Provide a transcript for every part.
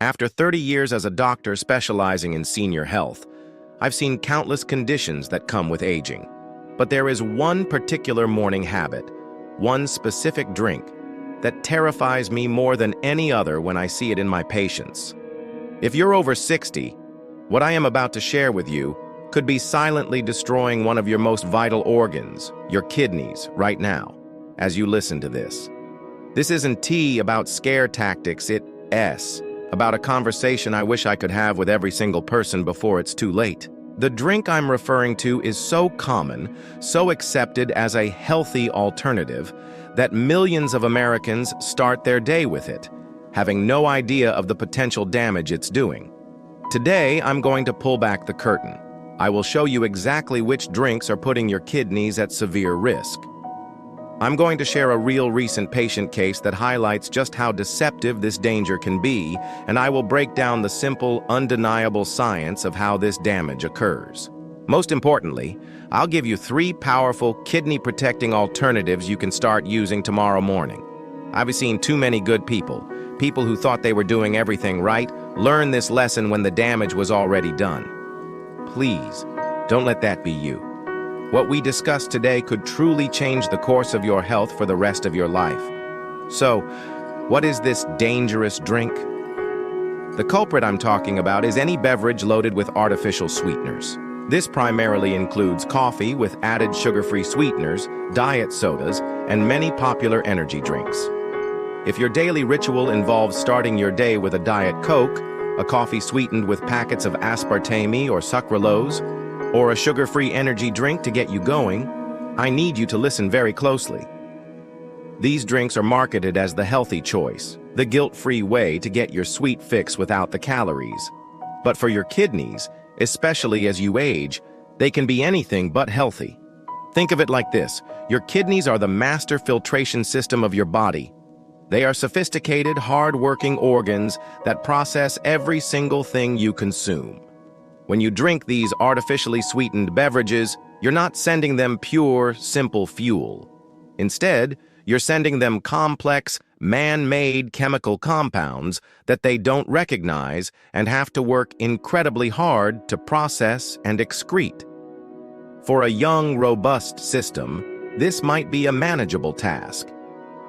After 30 years as a doctor specializing in senior health, I've seen countless conditions that come with aging. But there is one particular morning habit, one specific drink, that terrifies me more than any other when I see it in my patients. If you're over 60, what I am about to share with you could be silently destroying one of your most vital organs, your kidneys, right now, as you listen to this. This isn't tea about scare tactics, it's about a conversation I wish I could have with every single person before it's too late. The drink I'm referring to is so common, so accepted as a healthy alternative, that millions of Americans start their day with it, having no idea of the potential damage it's doing. Today, I'm going to pull back the curtain. I will show you exactly which drinks are putting your kidneys at severe risk. I'm going to share a real recent patient case that highlights just how deceptive this danger can be, and I will break down the simple, undeniable science of how this damage occurs. Most importantly, I'll give you 3 powerful kidney-protecting alternatives you can start using tomorrow morning. I've seen too many good people who thought they were doing everything right, learn this lesson when the damage was already done. Please, don't let that be you. What we discuss today could truly change the course of your health for the rest of your life. So, what is this dangerous drink? The culprit I'm talking about is any beverage loaded with artificial sweeteners. This primarily includes coffee with added sugar-free sweeteners, diet sodas, and many popular energy drinks. If your daily ritual involves starting your day with a Diet Coke, a coffee sweetened with packets of aspartame or sucralose, or a sugar-free energy drink to get you going, I need you to listen very closely. These drinks are marketed as the healthy choice, the guilt-free way to get your sweet fix without the calories. But for your kidneys, especially as you age, they can be anything but healthy. Think of it like this: your kidneys are the master filtration system of your body. They are sophisticated, hard-working organs that process every single thing you consume. When you drink these artificially sweetened beverages, you're not sending them pure, simple fuel. Instead, you're sending them complex, man-made chemical compounds that they don't recognize and have to work incredibly hard to process and excrete. For a young, robust system, this might be a manageable task.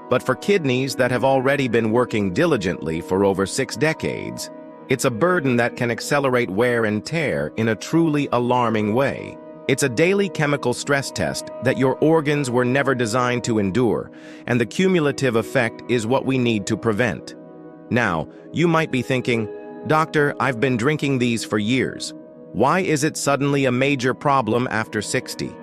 But for kidneys that have already been working diligently for over 6 decades, it's a burden that can accelerate wear and tear in a truly alarming way. It's a daily chemical stress test that your organs were never designed to endure, and the cumulative effect is what we need to prevent. Now, you might be thinking, "Doctor, I've been drinking these for years. Why is it suddenly a major problem after 60?"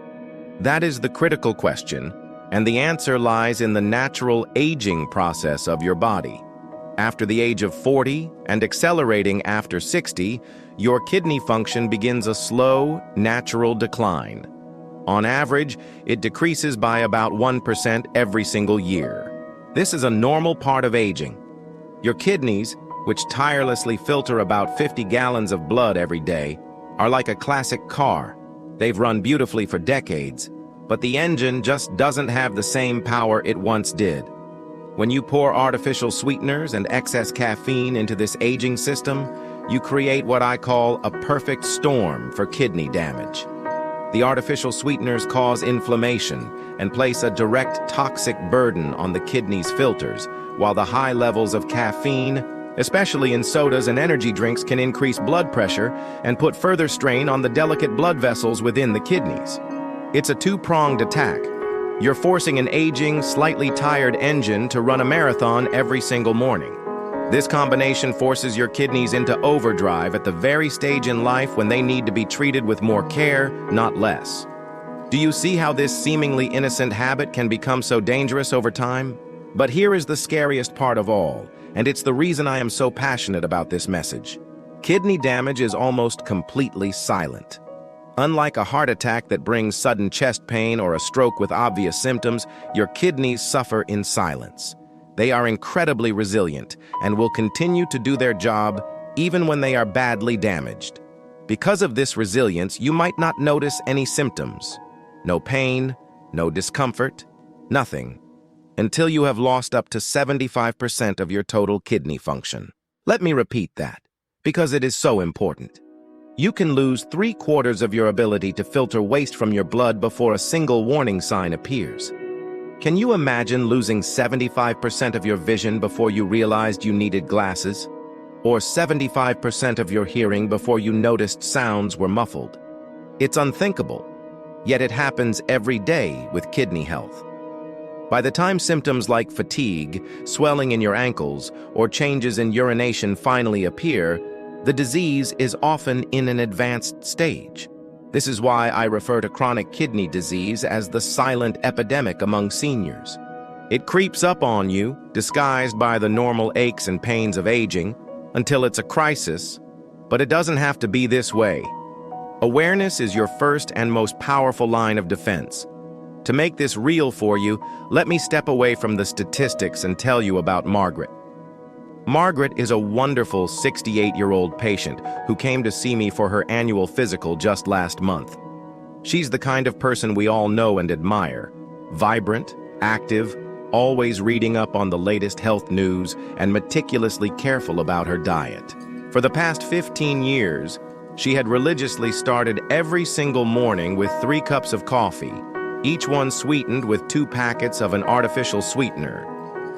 That is the critical question, and the answer lies in the natural aging process of your body. After the age of 40 and accelerating after 60, your kidney function begins a slow, natural decline. On average, it decreases by about 1% every single year. This is a normal part of aging. Your kidneys, which tirelessly filter about 50 gallons of blood every day, are like a classic car. They've run beautifully for decades, but the engine just doesn't have the same power it once did. When you pour artificial sweeteners and excess caffeine into this aging system, you create what I call a perfect storm for kidney damage. The artificial sweeteners cause inflammation and place a direct toxic burden on the kidney's filters, while the high levels of caffeine, especially in sodas and energy drinks, can increase blood pressure and put further strain on the delicate blood vessels within the kidneys. It's a two-pronged attack. You're forcing an aging, slightly tired engine to run a marathon every single morning. This combination forces your kidneys into overdrive at the very stage in life when they need to be treated with more care, not less. Do you see how this seemingly innocent habit can become so dangerous over time? But here is the scariest part of all, and it's the reason I am so passionate about this message. Kidney damage is almost completely silent. Unlike a heart attack that brings sudden chest pain or a stroke with obvious symptoms, your kidneys suffer in silence. They are incredibly resilient and will continue to do their job even when they are badly damaged. Because of this resilience, you might not notice any symptoms. No pain, no discomfort, nothing, until you have lost up to 75% of your total kidney function. Let me repeat that, because it is so important. You can lose 3/4 of your ability to filter waste from your blood before a single warning sign appears. Can you imagine losing 75% of your vision before you realized you needed glasses? Or 75% of your hearing before you noticed sounds were muffled? It's unthinkable, yet it happens every day with kidney health. By the time symptoms like fatigue, swelling in your ankles, or changes in urination finally appear, the disease is often in an advanced stage. This is why I refer to chronic kidney disease as the silent epidemic among seniors. It creeps up on you, disguised by the normal aches and pains of aging, until it's a crisis, but it doesn't have to be this way. Awareness is your first and most powerful line of defense. To make this real for you, let me step away from the statistics and tell you about Margaret. Margaret is a wonderful 68-year-old patient who came to see me for her annual physical just last month. She's the kind of person we all know and admire. Vibrant, active, always reading up on the latest health news, and meticulously careful about her diet. For the past 15 years, she had religiously started every single morning with 3 cups of coffee, each one sweetened with 2 packets of an artificial sweetener.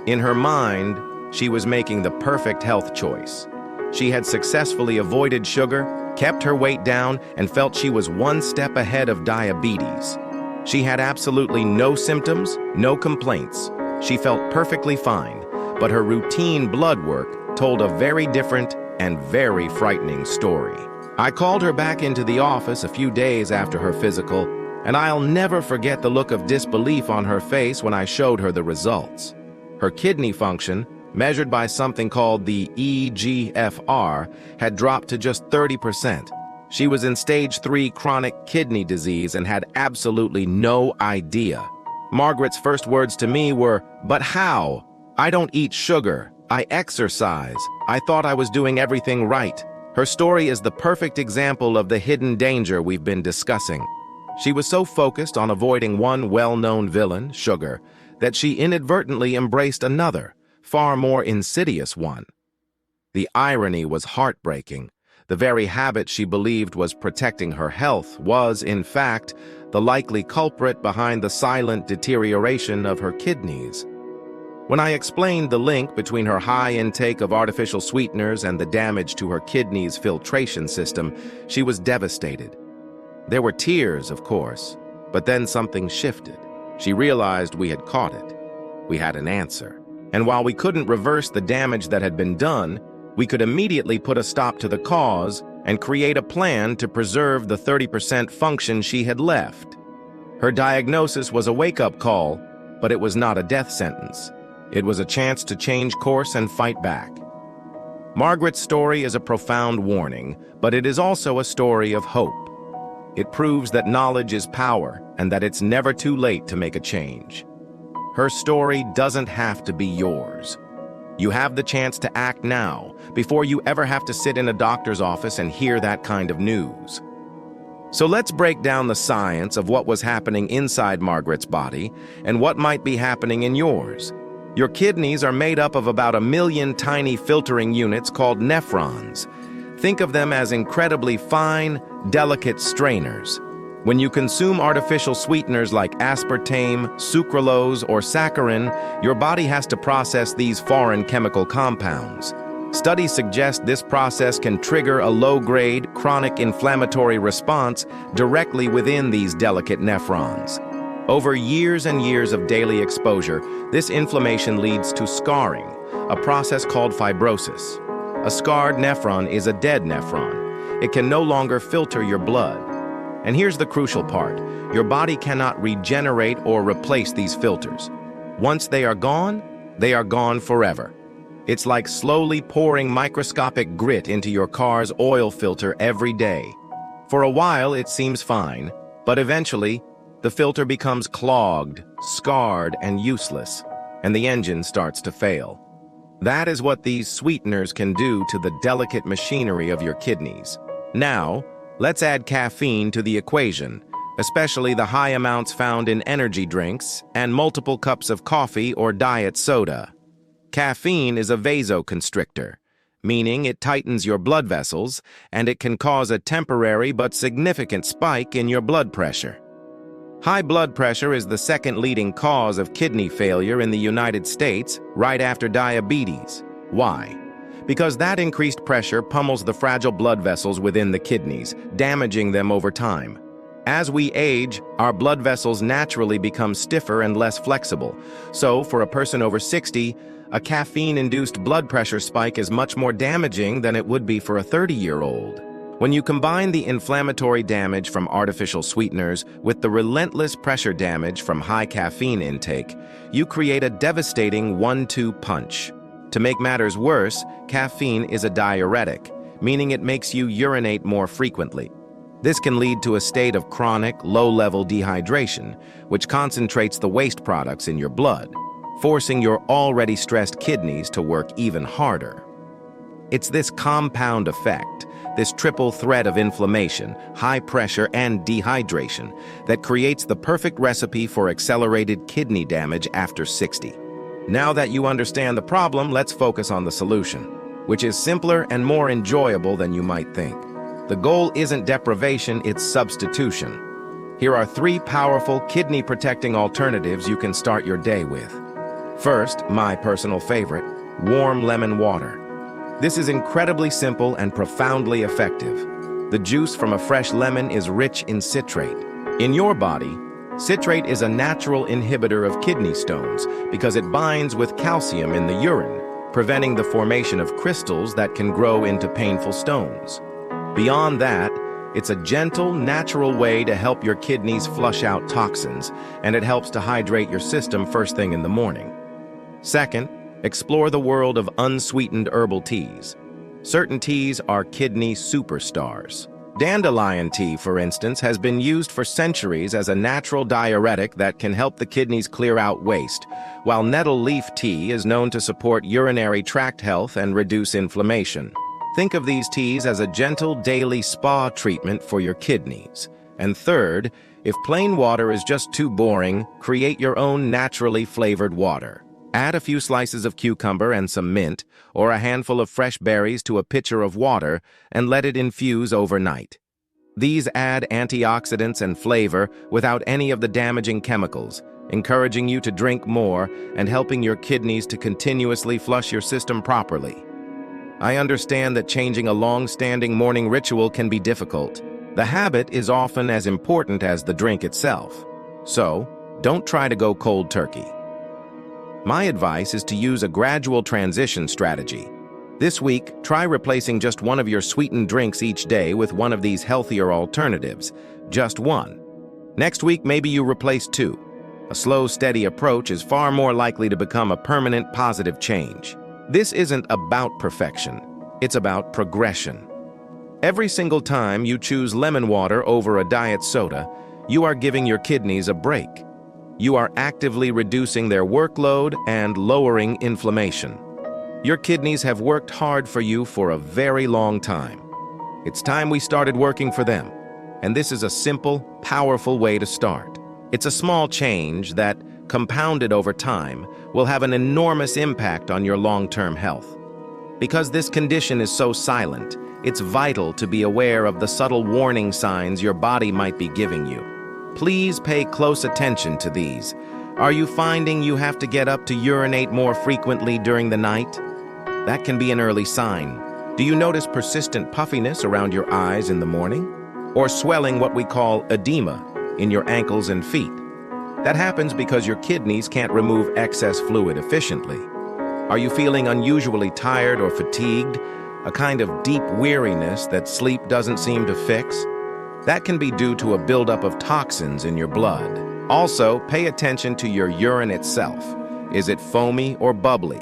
In her mind, she was making the perfect health choice. She had successfully avoided sugar, kept her weight down, and felt she was one step ahead of diabetes. She had absolutely no symptoms, no complaints. She felt perfectly fine, but her routine blood work told a very different and very frightening story. I called her back into the office a few days after her physical, and I'll never forget the look of disbelief on her face when I showed her the results. Her kidney function, measured by something called the eGFR, had dropped to just 30%. She was in stage 3 chronic kidney disease and had absolutely no idea. Margaret's first words to me were, "But how? I don't eat sugar. I exercise. I thought I was doing everything right." Her story is the perfect example of the hidden danger we've been discussing. She was so focused on avoiding one well-known villain, sugar, that she inadvertently embraced another, far more insidious one. The irony was heartbreaking. The very habit she believed was protecting her health was, in fact, the likely culprit behind the silent deterioration of her kidneys. When I explained the link between her high intake of artificial sweeteners and the damage to her kidneys' filtration system, she was devastated. There were tears, of course, but then something shifted. She realized we had caught it. We had an answer. And while we couldn't reverse the damage that had been done, we could immediately put a stop to the cause and create a plan to preserve the 30% function she had left. Her diagnosis was a wake-up call, but it was not a death sentence. It was a chance to change course and fight back. Margaret's story is a profound warning, but it is also a story of hope. It proves that knowledge is power and that it's never too late to make a change. Her story doesn't have to be yours. You have the chance to act now, before you ever have to sit in a doctor's office and hear that kind of news. So let's break down the science of what was happening inside Margaret's body and what might be happening in yours. Your kidneys are made up of about 1 million tiny filtering units called nephrons. Think of them as incredibly fine, delicate strainers. When you consume artificial sweeteners like aspartame, sucralose, or saccharin, your body has to process these foreign chemical compounds. Studies suggest this process can trigger a low-grade, chronic inflammatory response directly within these delicate nephrons. Over years and years of daily exposure, this inflammation leads to scarring, a process called fibrosis. A scarred nephron is a dead nephron. It can no longer filter your blood. And here's the crucial part. Your body cannot regenerate or replace these filters. Once they are gone forever. It's like slowly pouring microscopic grit into your car's oil filter every day. For a while, it seems fine, but eventually, the filter becomes clogged, scarred, and useless, and the engine starts to fail. That is what these sweeteners can do to the delicate machinery of your kidneys. Now, let's add caffeine to the equation, especially the high amounts found in energy drinks and multiple cups of coffee or diet soda. Caffeine is a vasoconstrictor, meaning it tightens your blood vessels, and it can cause a temporary but significant spike in your blood pressure. High blood pressure is the second leading cause of kidney failure in the United States, right after diabetes. Why? Because that increased pressure pummels the fragile blood vessels within the kidneys, damaging them over time. As we age, our blood vessels naturally become stiffer and less flexible. So, for a person over 60, a caffeine-induced blood pressure spike is much more damaging than it would be for a 30-year-old. When you combine the inflammatory damage from artificial sweeteners with the relentless pressure damage from high caffeine intake, you create a devastating 1-2 punch. To make matters worse, caffeine is a diuretic, meaning it makes you urinate more frequently. This can lead to a state of chronic, low-level dehydration, which concentrates the waste products in your blood, forcing your already stressed kidneys to work even harder. It's this compound effect, this triple threat of inflammation, high pressure, and dehydration that creates the perfect recipe for accelerated kidney damage after 60. Now that you understand the problem, let's focus on the solution, which is simpler and more enjoyable than you might think. The goal isn't deprivation, it's substitution. Here are 3 powerful kidney-protecting alternatives you can start your day with. First, my personal favorite, warm lemon water. This is incredibly simple and profoundly effective. The juice from a fresh lemon is rich in citrate. In your body, citrate is a natural inhibitor of kidney stones because it binds with calcium in the urine, preventing the formation of crystals that can grow into painful stones. Beyond that, it's a gentle, natural way to help your kidneys flush out toxins, and it helps to hydrate your system first thing in the morning. Second, explore the world of unsweetened herbal teas. Certain teas are kidney superstars. Dandelion tea, for instance, has been used for centuries as a natural diuretic that can help the kidneys clear out waste, while nettle leaf tea is known to support urinary tract health and reduce inflammation. Think of these teas as a gentle daily spa treatment for your kidneys. And third, if plain water is just too boring, create your own naturally flavored water. Add a few slices of cucumber and some mint, or a handful of fresh berries to a pitcher of water, and let it infuse overnight. These add antioxidants and flavor without any of the damaging chemicals, encouraging you to drink more and helping your kidneys to continuously flush your system properly. I understand that changing a long-standing morning ritual can be difficult. The habit is often as important as the drink itself. So, don't try to go cold turkey. My advice is to use a gradual transition strategy. This week, try replacing just one of your sweetened drinks each day with one of these healthier alternatives. Just one. Next week, maybe you replace 2. A slow, steady approach is far more likely to become a permanent positive change. This isn't about perfection. It's about progression. Every single time you choose lemon water over a diet soda, you are giving your kidneys a break. You are actively reducing their workload and lowering inflammation. Your kidneys have worked hard for you for a very long time. It's time we started working for them. And this is a simple, powerful way to start. It's a small change that, compounded over time, will have an enormous impact on your long-term health. Because this condition is so silent, it's vital to be aware of the subtle warning signs your body might be giving you. Please pay close attention to these. Are you finding you have to get up to urinate more frequently during the night? That can be an early sign. Do you notice persistent puffiness around your eyes in the morning? Or swelling, what we call edema, in your ankles and feet? That happens because your kidneys can't remove excess fluid efficiently. Are you feeling unusually tired or fatigued? A kind of deep weariness that sleep doesn't seem to fix? That can be due to a buildup of toxins in your blood. Also, pay attention to your urine itself. Is it foamy or bubbly?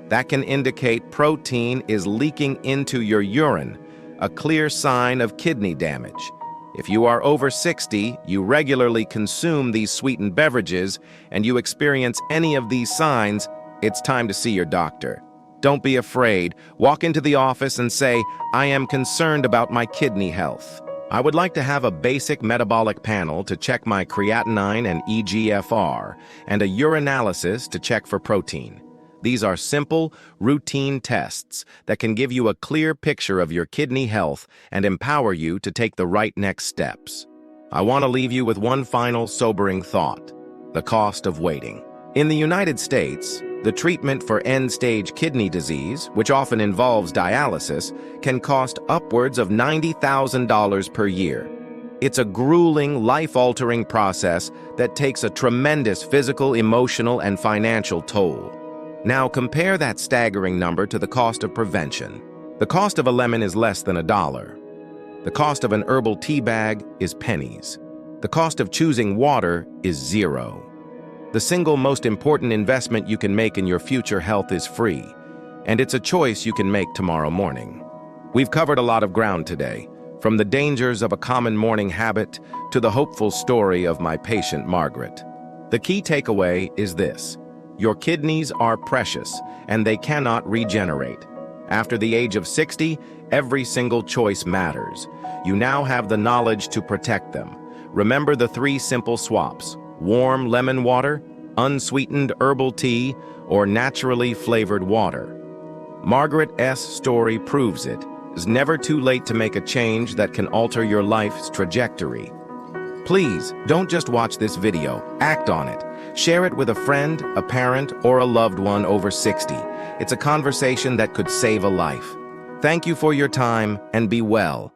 That can indicate protein is leaking into your urine, a clear sign of kidney damage. If you are over 60, you regularly consume these sweetened beverages, and you experience any of these signs, it's time to see your doctor. Don't be afraid. Walk into the office and say, "I am concerned about my kidney health. I would like to have a basic metabolic panel to check my creatinine and eGFR, and a urinalysis to check for protein. These are simple, routine tests that can give you a clear picture of your kidney health and empower you to take the right next steps. I want to leave you with one final sobering thought: the cost of waiting. In the United States, the treatment for end-stage kidney disease, which often involves dialysis, can cost upwards of $90,000 per year. It's a grueling, life-altering process that takes a tremendous physical, emotional, and financial toll. Now compare that staggering number to the cost of prevention. The cost of a lemon is less than $1. The cost of an herbal tea bag is pennies. The cost of choosing water is $0. The single most important investment you can make in your future health is free, and it's a choice you can make tomorrow morning. We've covered a lot of ground today, from the dangers of a common morning habit to the hopeful story of my patient Margaret. The key takeaway is this: your kidneys are precious, and they cannot regenerate. After the age of 60, every single choice matters. You now have the knowledge to protect them. Remember the 3 simple swaps: warm lemon water, unsweetened herbal tea, or naturally flavored water. Margaret's story proves it. It's never too late to make a change that can alter your life's trajectory. Please, don't just watch this video, act on it. Share it with a friend, a parent, or a loved one over 60. It's a conversation that could save a life. Thank you for your time, and be well.